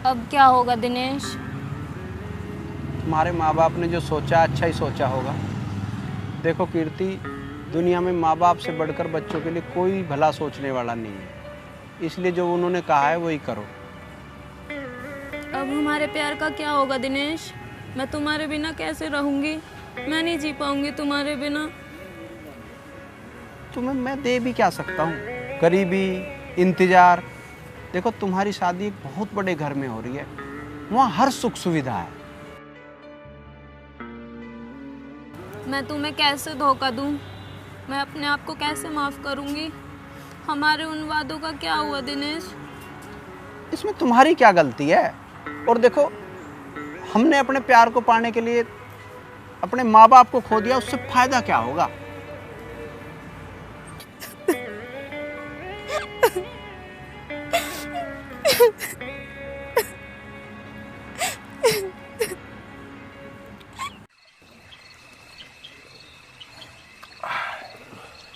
अब क्या होगा दिनेश? तुम्हारे माँ बाप ने जो सोचा अच्छा ही सोचा होगा। देखो कीर्ति, दुनिया में माँ बाप से बढ़कर बच्चों के लिए कोई भला सोचने वाला नहीं है, इसलिए जो उन्होंने कहा है वही करो। अब हमारे प्यार का क्या होगा दिनेश? मैं तुम्हारे बिना कैसे रहूंगी? मैं नहीं जी पाऊंगी तुम्हारे बिना। तुम्हें मैं दे भी क्या सकता हूँ? गरीबी, इंतजार। देखो तुम्हारी शादी एक बहुत बड़े घर में हो रही है, वहाँ हर सुख सुविधा है। मैं तुम्हें कैसे धोखा दूं? मैं अपने आप को कैसे माफ करूंगी? हमारे उन वादों का क्या हुआ दिनेश? इसमें तुम्हारी क्या गलती है? और देखो, हमने अपने प्यार को पाने के लिए अपने माँ बाप को खो दिया, उससे फायदा क्या होगा?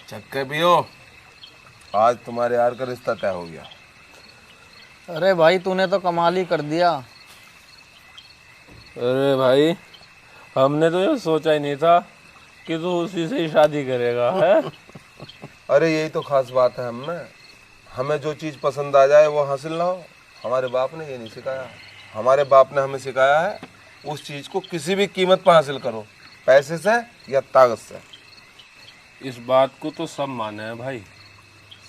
चक्के पियो, आज तुम्हारे यार का रिश्ता तय हो गया। अरे भाई तूने तो कमाल ही कर दिया। अरे भाई, हमने तो ये सोचा ही नहीं था कि तू उसी से ही शादी करेगा है। अरे यही तो खास बात है हमें। हमें जो चीज़ पसंद आ जाए वो हासिल ना हो, हमारे बाप ने ये नहीं सिखाया। हमारे बाप ने हमें सिखाया है उस चीज़ को किसी भी कीमत पर हासिल करो, पैसे से या ताकत से। इस बात को तो सब माने हैं भाई।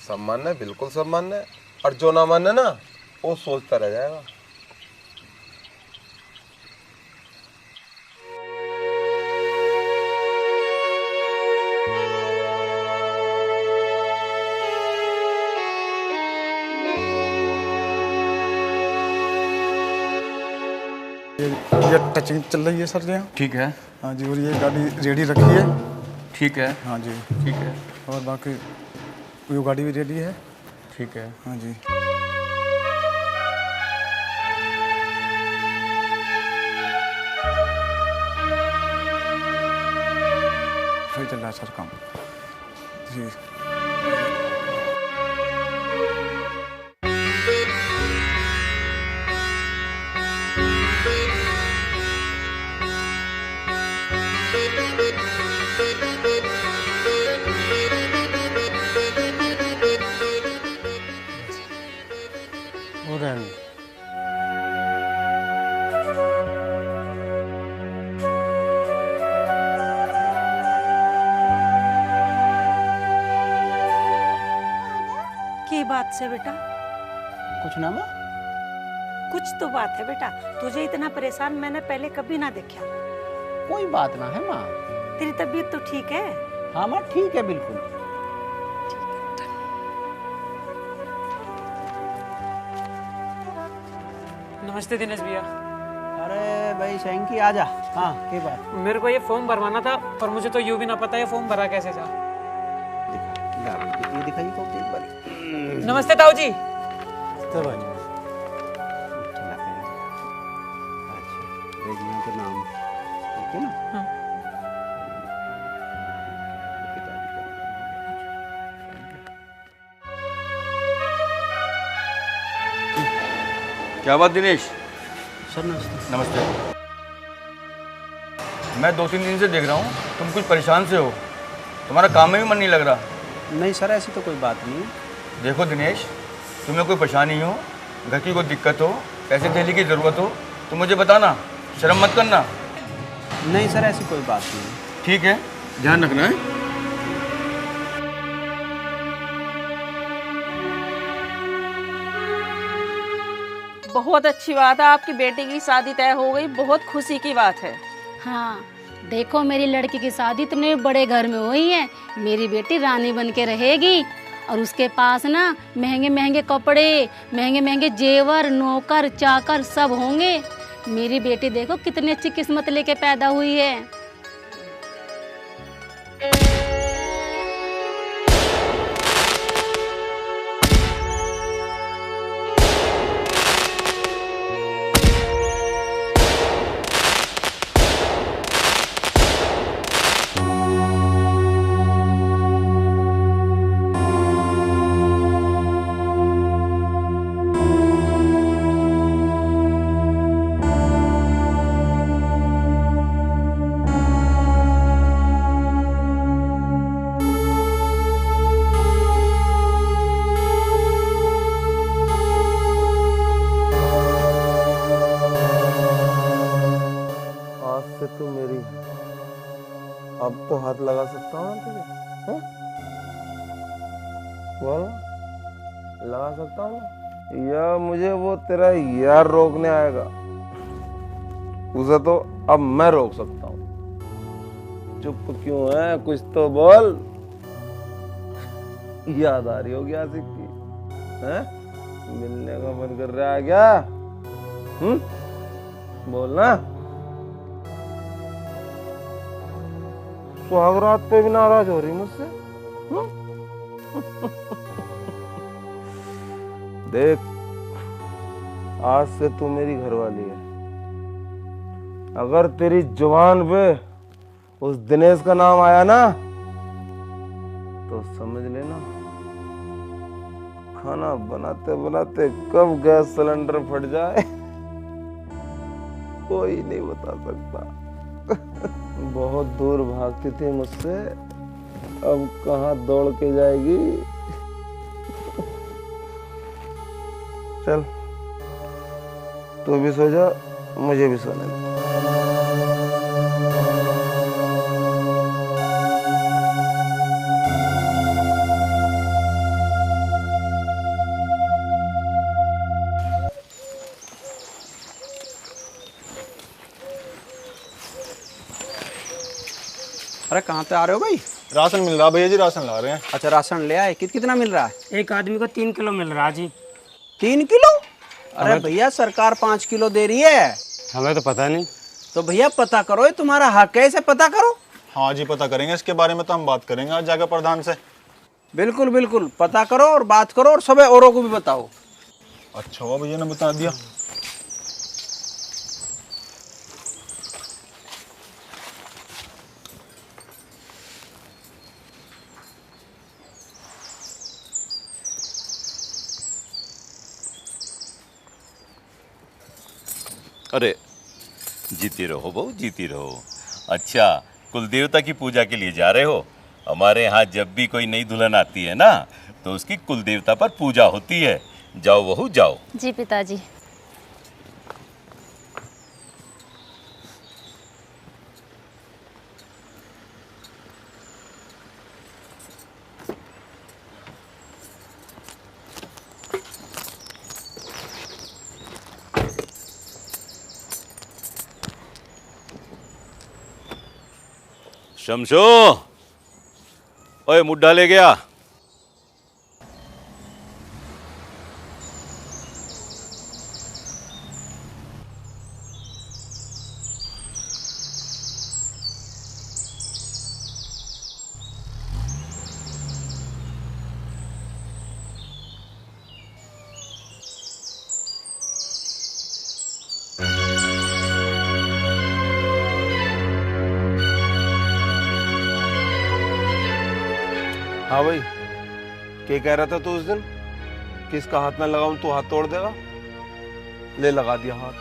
सब मानना है, बिल्कुल सब मानना है। और जो ना मानना ना, वो सोचता रह जाएगा। ये टचिंग चल रही है सर जी। ठीक है। हाँ जी, और ये गाड़ी रेडी रखी है। ठीक है। हाँ जी। ठीक है। और बाकी वो गाड़ी भी रेडी है। ठीक है। हाँ जी। सही चल रहा है सर काम जी। की बात से बेटा? कुछ ना माँ? कुछ तो बात है बेटा, तुझे इतना परेशान मैंने पहले कभी ना देखा। कोई बात ना है माँ। तेरी तबीयत तो ठीक है? हाँ माँ, ठीक है बिल्कुल। नमस्ते दिनेश भैया। अरे भाई शैंकी आजा। हाँ की बात? मेरे को ये फॉर्म भरवाना था, पर मुझे तो यूं भी ना पता ये फॉर्म भरा कैसे था। ये दिखाइए तो एक बार। नमस्ते ताऊ जी। तो भाई अच्छा, के नाम ठीक है ना? हाँ। क्या बात दिनेश? सर नमस्ते। नमस्ते। मैं 2-3 दिन से देख रहा हूँ तुम कुछ परेशान से हो, तुम्हारा काम में भी मन नहीं लग रहा। नहीं सर, ऐसी तो कोई बात नहीं है। देखो दिनेश, तुम्हें कोई परेशानी हो, घर की कोई दिक्कत हो, पैसे देने की ज़रूरत हो तो मुझे बताना, शर्म मत करना। नहीं सर, ऐसी कोई बात नहीं है। ठीक है, ध्यान रखना है। बहुत अच्छी बात है, आपकी बेटी की शादी तय हो गई, बहुत खुशी की बात है। हाँ, देखो मेरी लड़की की शादी इतने बड़े घर में हुई है। मेरी बेटी रानी बन के रहेगी और उसके पास ना महंगे महंगे कपड़े, महंगे महंगे जेवर, नौकर चाकर सब होंगे। मेरी बेटी देखो कितनी अच्छी किस्मत लेके पैदा हुई है। अब तो हाथ लगा सकता हूँ ना तेरे, हाँ? बोल, लगा सकता हूँ ना? या मुझे वो तेरा यार रोकने आएगा, उसे तो अब मैं रोक सकता हूँ। चुप क्यों है, कुछ तो बोल। याद आ रही होगी आशिक की, हैं? मिलने का मन कर रहा है क्या? बोलना। सुहागरात पे भी नाराज हो रही मुझसे? देख, आज से तू मेरी घरवाली है। अगर तेरी जुबान पे उस दिनेश का नाम आया ना, तो समझ लेना खाना बनाते बनाते कब गैस सिलेंडर फट जाए कोई नहीं बता सकता। बहुत दूर भागती थी मुझसे, अब कहाँ दौड़ के जाएगी। चल तू भी सो जा, मुझे भी सोने दे। अरे कहाँ पे आ रहे हो भाई? राशन मिल रहा भैया जी, राशन ला रहे हैं। अच्छा राशन ले आए, कितना मिल रहा है? एक आदमी को 3 किलो मिल रहा जी। 3 किलो? अरे भैया सरकार 5 किलो दे रही है। हमें तो पता नहीं। तो भैया पता करो, ये तुम्हारा हक है, इसे पता करो। हाँ जी पता करेंगे, इसके बारे में तो हम बात करेंगे आज जाकर प्रधान से। बिल्कुल बिल्कुल पता करो और बात करो, और सब औरों को भी बताओ। अच्छा हुआ भैया ने बता दिया। अरे जीती रहो बहू, जीती रहो। अच्छा, कुल देवता की पूजा के लिए जा रहे हो? हमारे यहाँ जब भी कोई नई दुल्हन आती है ना, तो उसकी कुल देवता पर पूजा होती है। जाओ बहू जाओ। जी पिताजी। शमशो, ओए मुड्ढा ले गया। हाँ भाई, क्या कह रहा था तू उस दिन? किसका हाथ में लगाऊं तू हाथ तोड़ देगा? ले लगा दिया हाथ।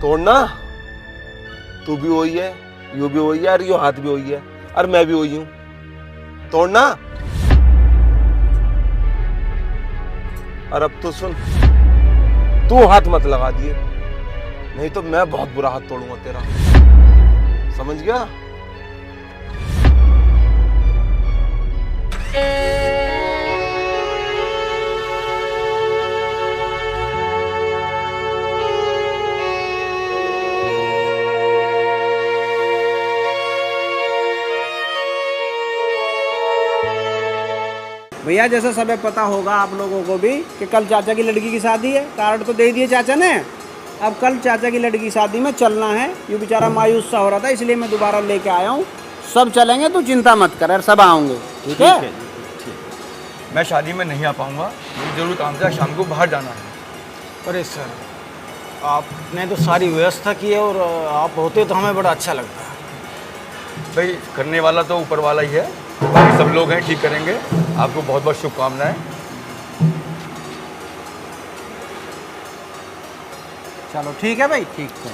तोड़ना, तू भी वही है, यू भी वही है, और यू हाथ भी वही है, और मैं भी वही हूं। तोड़ना। और अब तो सुन, तू हाथ मत लगा दिए, नहीं तो मैं बहुत बुरा हाथ तोड़ूंगा तेरा, समझ गया? भैया जैसा सबे पता होगा आप लोगों को भी कि कल चाचा की लड़की की शादी है। कार्ड तो दे दिए चाचा ने। अब कल चाचा की लड़की की शादी में चलना है। ये बेचारा मायूस सा हो रहा था, इसलिए मैं दोबारा लेके आया हूँ। सब चलेंगे, तू चिंता मत कर, सब आऊँगे। ठीक है? ठीक। मैं शादी में नहीं आ पाऊँगा, मुझे जरूर काम से शाम को बाहर जाना है। अरे सर, आपने तो सारी व्यवस्था की है, और आप होते तो हमें बड़ा अच्छा लगता है। भाई करने वाला तो ऊपर वाला ही है, बाकी सब लोग हैं, ठीक करेंगे। आपको बहुत बहुत शुभकामनाएं। चलो ठीक है भाई, ठीक है।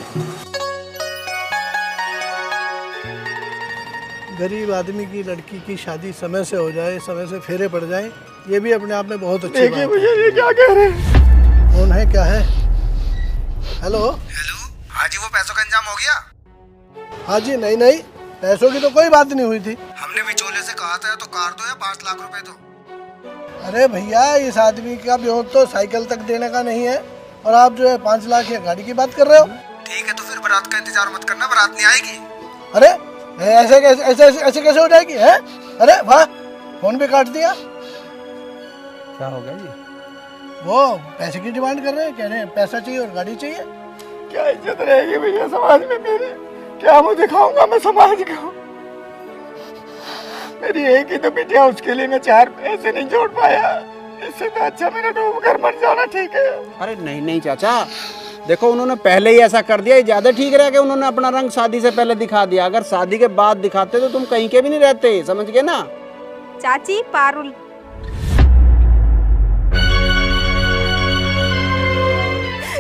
गरीब आदमी की लड़की की शादी समय से हो जाए, समय से फेरे पड़ जाए, ये भी अपने आप में बहुत अच्छी बात है। भैया ये क्या कह रहे हैं? कौन है, क्या है? हेलो हेलो, हाँ जी, वो पैसों का इंतजाम हो गया? हाँ जी, नहीं नहीं, पैसों की तो कोई बात नहीं हुई थी। हमने भी चोले से कहा था तो कार दो या 5 लाख रुपए दो। अरे भैया, इस आदमी का ब्यों तो साइकिल तक देने का नहीं है और आप जो है 5 लाख या गाड़ी की बात कर रहे हो। ठीक है, तो फिर बारात का इंतजार मत करना, बारात नहीं आएगी। अरे ऐसे कैसे हो जाएगी है? अरे वाह, फोन भी काट दिया। क्या हो गया जी? वो पैसे की डिमांड कर रहे हैं, कह रहे हैं पैसा चाहिए और गाड़ी चाहिए। क्या इज्जत रहेगी भैया समाज में मेरी? क्या मुझे दिखाऊंगा मैं समाज को? मेरी एक ही तो बिटिया, उसके लिए मैं 4 पैसे नहीं जोड़ पाया। इससे तो अच्छा मेरा डूब कर मर जाना ठीक है। अरे नहीं नहीं चाचा, देखो उन्होंने पहले ही ऐसा कर दिया, ये ज्यादा ठीक रहेगा। उन्होंने अपना रंग शादी से पहले दिखा दिया, अगर शादी के बाद दिखाते तो तुम कहीं के भी नहीं रहते, समझ गए ना? चाची पारुल,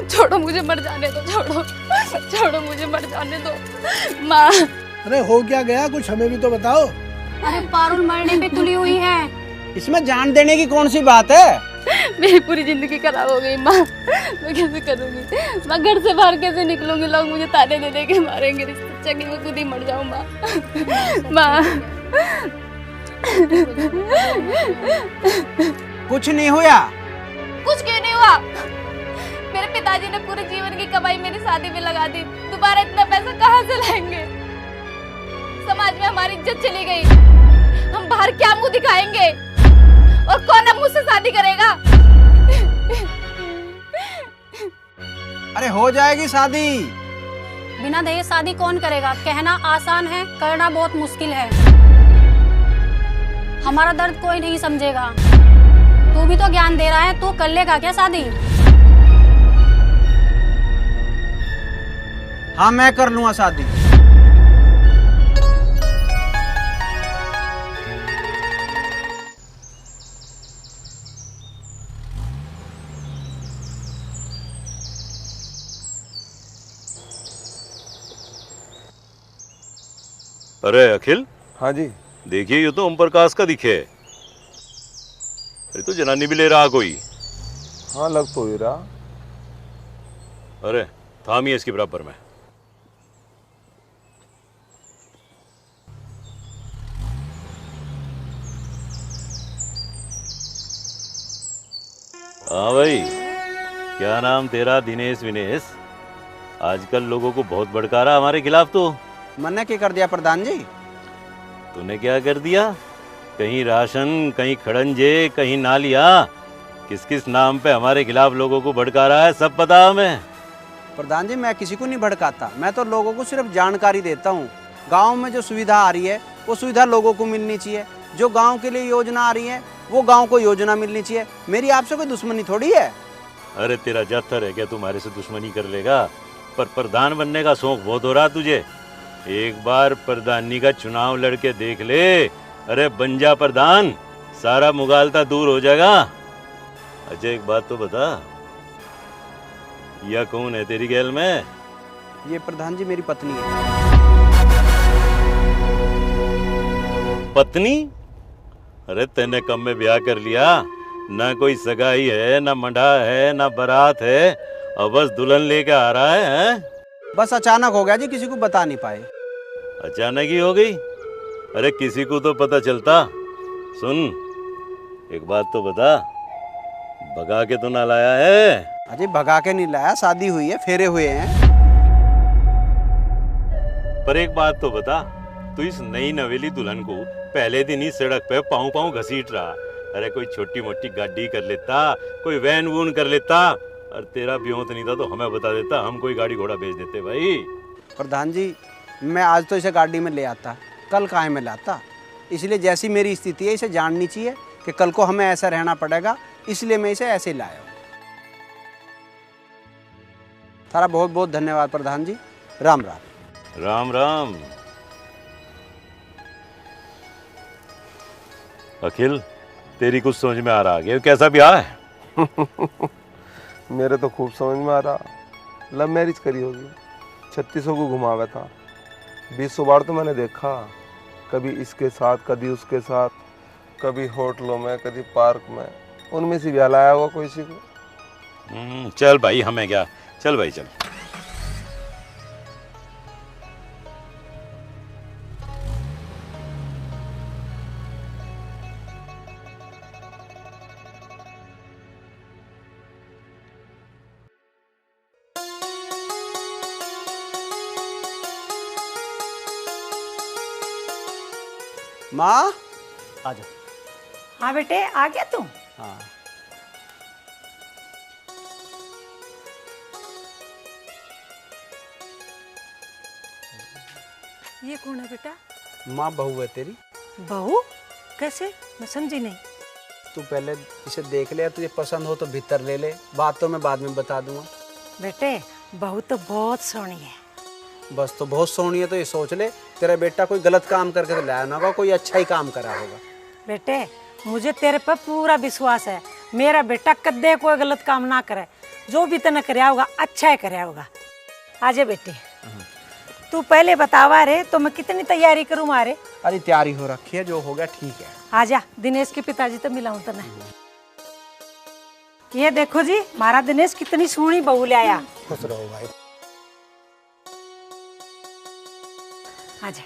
छोड़ो मुझे मर जाने दो, छोड़ो मुझे मर जाने दो माँ। अरे हो क्या गया, कुछ हमें भी तो बताओ। अरे पारुल मरने पे तुली हुई है। इसमें जान देने की कौन सी बात है? मेरी पूरी जिंदगी खराब हो गई माँ, मैं कैसे करूँगी? मैं घर से बाहर कैसे निकलूंगी? लोग मुझे ताने दे दे के मारेंगे, इससे अच्छा कि मैं खुद ही मर जाऊँ माँ। माँ कुछ नहीं हुआ। कुछ क्यों नहीं हुआ? मेरे पिताजी ने पूरे जीवन की कमाई मेरी शादी में लगा दी, दोबारा इतना पैसा कहाँ से लाएंगे? समाज में हमारी इज्जत चली गई, हम बाहर क्या मुंह दिखाएंगे और कौन अब मुझसे शादी करेगा? अरे हो जाएगी शादी। बिना दहेज शादी कौन करेगा? कहना आसान है, करना बहुत मुश्किल है। हमारा दर्द कोई नहीं समझेगा। तू भी तो ज्ञान दे रहा है, तू कर लेगा क्या शादी? हाँ मैं कर लूंगा शादी। अरे अखिल। हाँ जी। देखिए ये तो ओम प्रकाश का दिखे। अरे तो जनानी भी ले रहा कोई। हाँ लग तो ही रहा। अरे थामिए इसके बराबर में। हाँ भाई, क्या नाम तेरा? दिनेश विनेश। आजकल लोगों को बहुत भड़का रहा हमारे खिलाफ। तो मैंने क्या कर दिया प्रधान जी? तूने क्या कर दिया? कहीं राशन, कहीं खड़ंजे, कहीं नालिया, किस किस नाम पे हमारे खिलाफ लोगों को भड़का रहा है, सब पता हमें। प्रधान जी मैं किसी को नहीं भड़काता, मैं तो लोगों को सिर्फ जानकारी देता हूँ। गांव में जो सुविधा आ रही है वो सुविधा लोगों को मिलनी चाहिए। जो गांव के लिए योजना आ रही है वो गांव को योजना मिलनी चाहिए। मेरी आपसे कोई दुश्मनी थोड़ी है। अरे तेरा जातर है क्या तुम्हारे से दुश्मनी कर लेगा? पर प्रधान बनने का शौक बहुत हो रहा तुझे। एक बार प्रधानी का चुनाव लड़के देख ले। अरे बन जा प्रधान, सारा मुगालता दूर हो जाएगा। अच्छा एक बात तो बता, यह कौन है तेरी गैल में? ये प्रधान जी मेरी पत्नी है। पत्नी? अरे तेने कम में ब्याह कर लिया, ना कोई सगाई है, ना मंडा है, ना बारात है, अब बस दुल्हन लेके आ रहा है? बस अचानक हो गया जी, किसी को बता नहीं पाए। अचानक ही हो गई? अरे किसी को तो पता चलता। सुन एक बात तो बता, भगा के तो ना लाया है? अजय भगा के नहीं लाया, शादी हुई है, फेरे हुए हैं। पर एक बात तो बता, तू इस नई नवेली दुल्हन को पहले दिन ही सड़क पे पाँव पाँव घसीट रहा। अरे कोई छोटी मोटी गाड़ी कर लेता, कोई वैन वून कर लेता, और तेरा ब्योंत नहीं था तो हमें बता देता, हम कोई गाड़ी घोड़ा भेज देते भाई। प्रधान जी मैं आज तो इसे गाड़ी में ले आता, कल काहे में लाता। इसलिए जैसी मेरी स्थिति है इसे जाननी चाहिए कि कल को हमें ऐसा रहना पड़ेगा, इसलिए मैं इसे ऐसे लाया हूँ। तारा बहुत बहुत धन्यवाद प्रधान जी। राम राम। राम राम। अखिल तेरी कुछ समझ में आ रहा है? कैसा ब्याह है? मेरे तो खूब समझ में आ रहा। लव मैरिज करी होगी, 3600 को घुमावा था। 20 बार तो मैंने देखा, कभी इसके साथ, कभी उसके साथ, कभी होटलों में, कभी पार्क में। उनमें से ब्याह लाया होगा कोई सी को। चल भाई, हमें क्या, चल भाई चल। माँ आ जा। हाँ बेटे, आ गया तू? हाँ। ये कौन है बेटा? माँ बहू है तेरी। बहू? कैसे? मैं समझी नहीं। तू पहले इसे देख ले, तुझे पसंद हो तो भीतर ले ले, बात तो मैं बाद में बता दूंगा। बेटे बहू तो बहुत सोहनी है। बस तो बहुत सोहनी है तो ये सोच ले तेरा बेटा कोई गलत काम करके तो लाया ना होगा, कोई अच्छा ही काम करा होगा। बेटे मुझे तेरे पर पूरा विश्वास है, मेरा बेटा कदे कोई गलत काम ना करे, जो भी तने कराया होगा अच्छा ही कराया होगा। आजा बेटे, तू पहले बतावा रे तो मैं कितनी तैयारी करूँ मारे। अरे तैयारी हो रखी है, जो हो गया ठीक है। आजा, दिनेश के पिताजी तो मिलाऊं तने। ये देखो जी, हमारा दिनेश कितनी सोहनी बहू ले आया। खुश रहो भाई। आजा।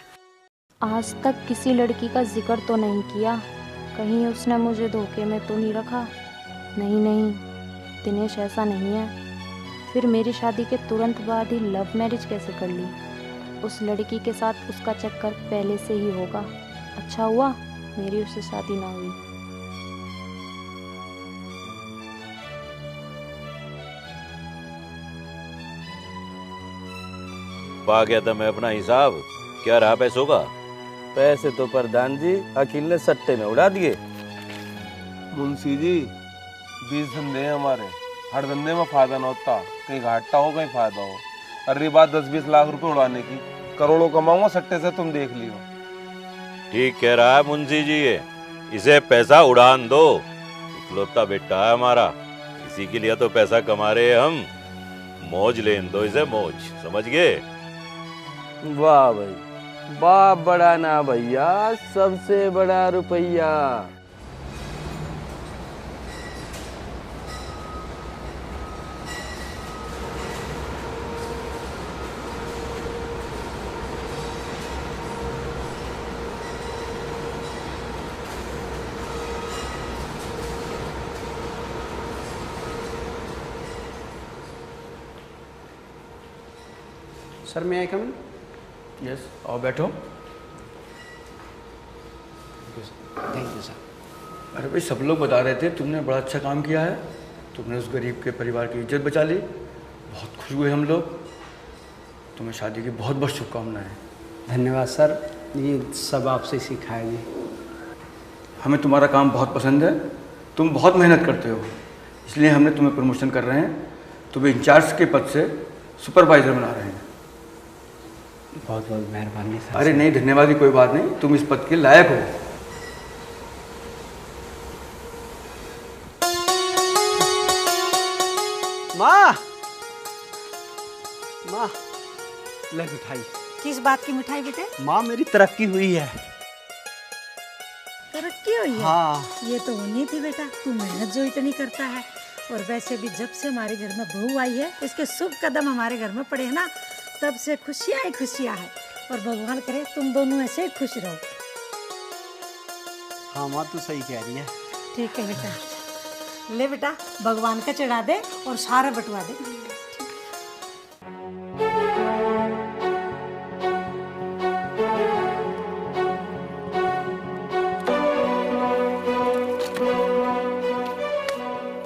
आज तक किसी लड़की का जिक्र तो नहीं किया, कहीं उसने मुझे धोखे में तो नहीं रखा। नहीं नहीं, दिनेश ऐसा नहीं है। फिर मेरी शादी के तुरंत बाद ही लव मैरिज कैसे कर ली? उस लड़की के साथ उसका चक्कर पहले से ही होगा। अच्छा हुआ मेरी उससे शादी ना हुई। पा गया था मैं अपना हिसाब। क्या रहा पैसों का? पैसे तो प्रधान जी अखिल ने सट्टे में उड़ा दिए। मुंशी जी 20 धंधे हैं हमारे, हर धंधे में फायदा न होता, कहीं घाटा हो कहीं फायदा हो। अरे बात 10-20 लाख रुपए उड़ाने की, करोड़ों कमाऊंगा सट्टे से, तुम देख लियो। ठीक कह रहा है मुंशी जी, ये इसे पैसा उड़ान दो। इकलौता बेटा है हमारा, इसी के लिए तो पैसा कमा रहे हैं हम। मौज लेन दो इसे, मौज, समझ गए? वाह भाई, बाप बड़ा ना भैया, सबसे बड़ा रुपया। सर मैं आई कम? यस, आओ बैठो। Thank you sir. अरे भाई, सब लोग बता रहे थे तुमने बड़ा अच्छा काम किया है, तुमने उस गरीब के परिवार की इज्जत बचा ली। बहुत खुश हुए हम लोग। तुम्हें शादी की बहुत बहुत शुभकामनाएं। धन्यवाद सर, ये सब आपसे सिखाया जी। हमें तुम्हारा काम बहुत पसंद है, तुम बहुत मेहनत करते हो, इसलिए हमने तुम्हें प्रमोशन कर रहे हैं। तुम्हें इंचार्ज के पद से सुपरवाइजर बना रहे हैं। बहुत बहुत मेहरबानी सर। अरे नहीं, धन्यवाद की कोई बात नहीं, तुम इस पद के लायक हो। माँ, माँ ले मिठाई। किस बात की मिठाई बेटे? माँ मेरी तरक्की हुई है। तरक्की हुई है? हाँ। ये तो होनी थी बेटा, तू मेहनत जो इतनी करता है। और वैसे भी जब से हमारे घर में बहू आई है, इसके शुभ कदम हमारे घर में पड़े हैं ना, तब से खुशियाँ ही खुशियाँ हैं। और भगवान करे तुम दोनों ऐसे ही खुश रहो। हाँ माँ तू सही कह रही है। ठीक है बेटा, ले बेटा भगवान का चढ़ा दे और सारा बटवा दे।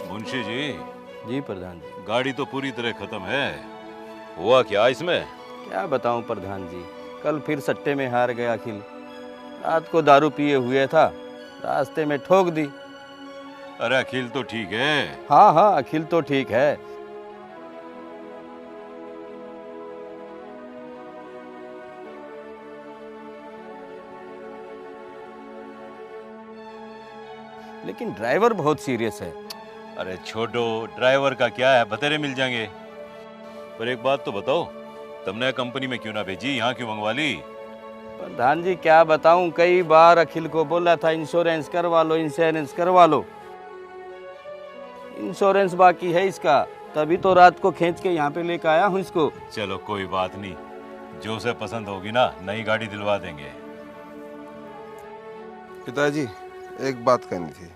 मुंशी जी। जी प्रधान जी। गाड़ी तो पूरी तरह खत्म है, हुआ क्या इसमें? क्या बताऊं प्रधान जी, कल फिर सट्टे में हार गया अखिल। रात को दारू पिए हुए था, रास्ते में ठोक दी। अरे अखिल तो ठीक है। हाँ हाँ, अखिल तो ठीक है। लेकिन ड्राइवर बहुत सीरियस है। अरे छोटो, ड्राइवर का क्या है, बतेरे मिल जाएंगे। पर एक बात तो बताओ, तुमने कंपनी में क्यों ना भेजी, यहाँ क्यों मंगवा ली? प्रधान जी क्या बताऊं, कई बार अखिल को बोला था इंश्योरेंस करवा लो, इंश्योरेंस करवा लो। इंश्योरेंस बाकी है इसका, तभी तो रात को खींच के यहाँ पे लेकर आया हूँ इसको। चलो कोई बात नहीं, जो उसे पसंद होगी ना, नई गाड़ी दिलवा देंगे। पिताजी एक बात कहनी थी।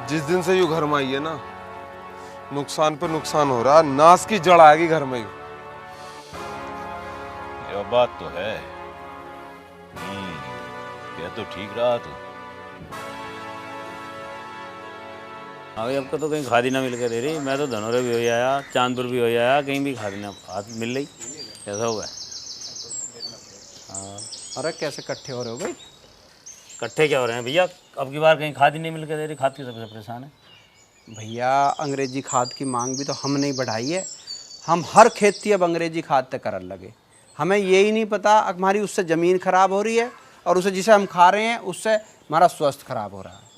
जिस दिन से यू घर में आई है ना, नुकसान पे नुकसान हो रहा, नाश की जड़ आएगी घर में। ये बात तो है। क्या तो ठीक रहा तू। अभी आपको तो कहीं खादी ना मिल के दे रही। मैं तो धनौरे भी हो आया, चांदपुर भी हो आया, कहीं भी खादी ना हाथ मिल रही। कैसा होगा? हाँ। अरे कैसे इकट्ठे हो रहे हो भाई? इकट्ठे क्या हो रहे हैं भैया? अब की बार कहीं खाद ही नहीं मिल के दे रही। खाद की सबसे परेशान है भैया। अंग्रेजी खाद की मांग भी तो हम नहीं बढ़ाई है। हम हर खेती अब अंग्रेजी खाद तक करने लगे। हमें यही नहीं पता हमारी उससे ज़मीन खराब हो रही है और उसे जिसे हम खा रहे हैं उससे हमारा स्वास्थ्य खराब हो रहा है।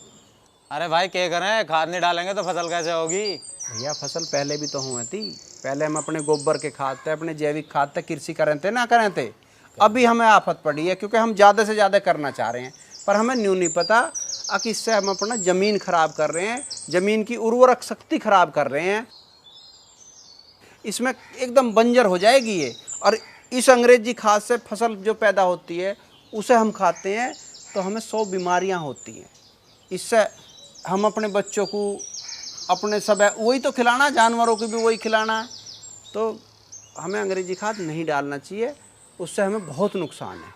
अरे भाई क्या करें, खाद नहीं डालेंगे तो फसल कैसे होगी? भैया फसल पहले भी तो हुई थी। पहले हम अपने गोबर के खाद थे, अपने जैविक खाद थे, कृषि करें थे ना करें थे। अभी हमें आफत पड़ी है क्योंकि हम ज़्यादा से ज़्यादा करना चाह रहे हैं, पर हमें न्यू नहीं पता कि इससे हम अपना ज़मीन खराब कर रहे हैं, ज़मीन की उर्वरक शक्ति खराब कर रहे हैं। इसमें एकदम बंजर हो जाएगी ये। और इस अंग्रेजी खाद से फसल जो पैदा होती है उसे हम खाते हैं तो हमें 100 बीमारियां होती हैं। इससे हम अपने बच्चों को अपने सब वही तो खिलाना, जानवरों को भी वही खिलाना है। तो हमें अंग्रेजी खाद नहीं डालना चाहिए, उससे हमें बहुत नुकसान है।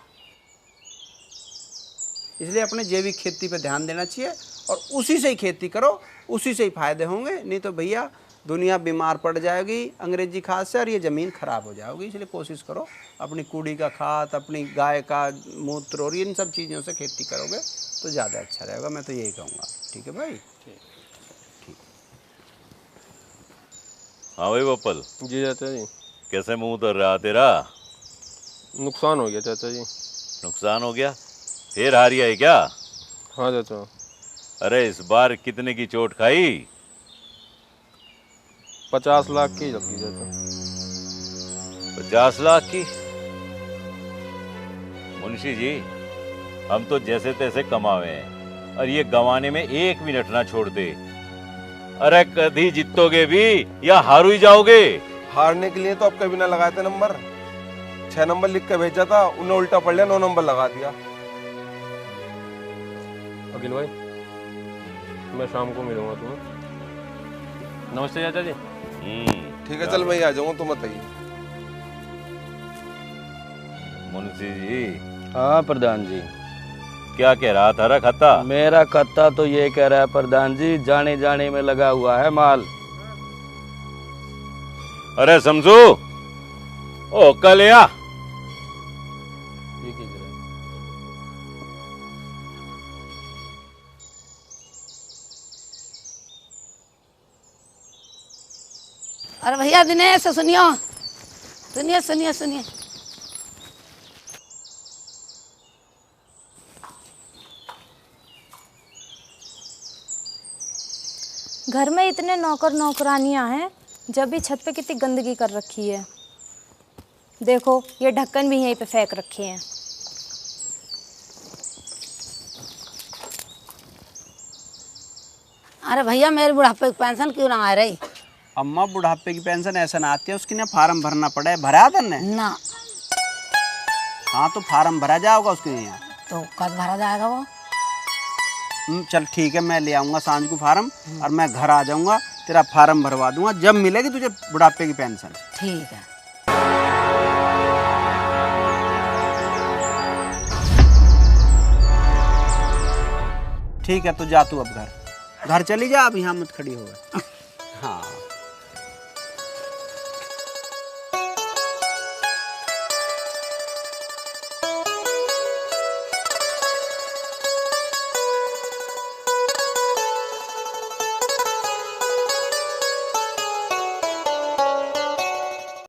इसलिए अपने जैविक खेती पे ध्यान देना चाहिए और उसी से ही खेती करो, उसी से ही फायदे होंगे। नहीं तो भैया दुनिया बीमार पड़ जाएगी अंग्रेजी खाद से और ये ज़मीन खराब हो जाएगी। इसलिए कोशिश करो अपनी कूड़ी का खाद, अपनी गाय का मूत्र और इन सब चीज़ों से खेती करोगे तो ज़्यादा अच्छा रहेगा। मैं तो यही कहूँगा। ठीक है भाई? ठीक। हाँ भाई बप्पल जी चाचा जी। कैसे मुंह उतर रहा तेरा? नुकसान हो गया चाचा जी। नुकसान हो गया? फिर हारी है क्या? हाँ चाचा। अरे इस बार कितने की चोट खाई? 50 लाख की लगी चाचा। 50 लाख की? मुंशी जी हम तो जैसे तैसे कमावे हैं और ये गंवाने में 1 मिनट ना छोड़ दे। अरे कभी जीतोगे भी या हारू ही जाओगे? हारने के लिए तो अब कभी ना लगाए थे नंबर। 6 नंबर लिख के भेजा था, उन्हें उल्टा पड़ लिया, 9 नंबर लगा दिया। अखिल भाई मैं शाम को मिलूंगा तुम्हें। नमस्ते चाचा जी। ठीक है चल मैं ही आ जाऊंगा, तुम बताइए। मुंशी जी। हाँ प्रधान जी। क्या कह रहा था रा खत्ता? मेरा खत्ता तो ये कह रहा है प्रधान जी, जाने जाने में लगा हुआ है माल। अरे समझो ओ कल या अरे भैया दिनेश सुनियो सुनिए सुनिए सुनिए। घर में इतने नौकर नौकरानियां हैं, जब भी छत पे कितनी गंदगी कर रखी है। देखो ये ढक्कन भी यहीं पे फेंक रखे हैं। अरे भैया मेरे बुढ़ापे की पेंशन क्यों ना आ रही? अम्मा बुढ़ापे की पेंशन ऐसा ना आती है, उसके लिए फार्म भरना पड़ा है। भरा था ने? ना। हाँ तो फार्म भरा जाएगा उसके लिए। तो कब भरा जाएगा वो? चल ठीक है, मैं ले आऊँगा सांझ को फार्म और मैं घर आ जाऊँगा, तेरा फार्म भरवा दूंगा। जब मिलेगी तुझे बुढ़ापे की पेंशन। ठीक है। ठीक है तो जा तू अब घर चली जा, अब यहाँ मत खड़ी हो। हाँ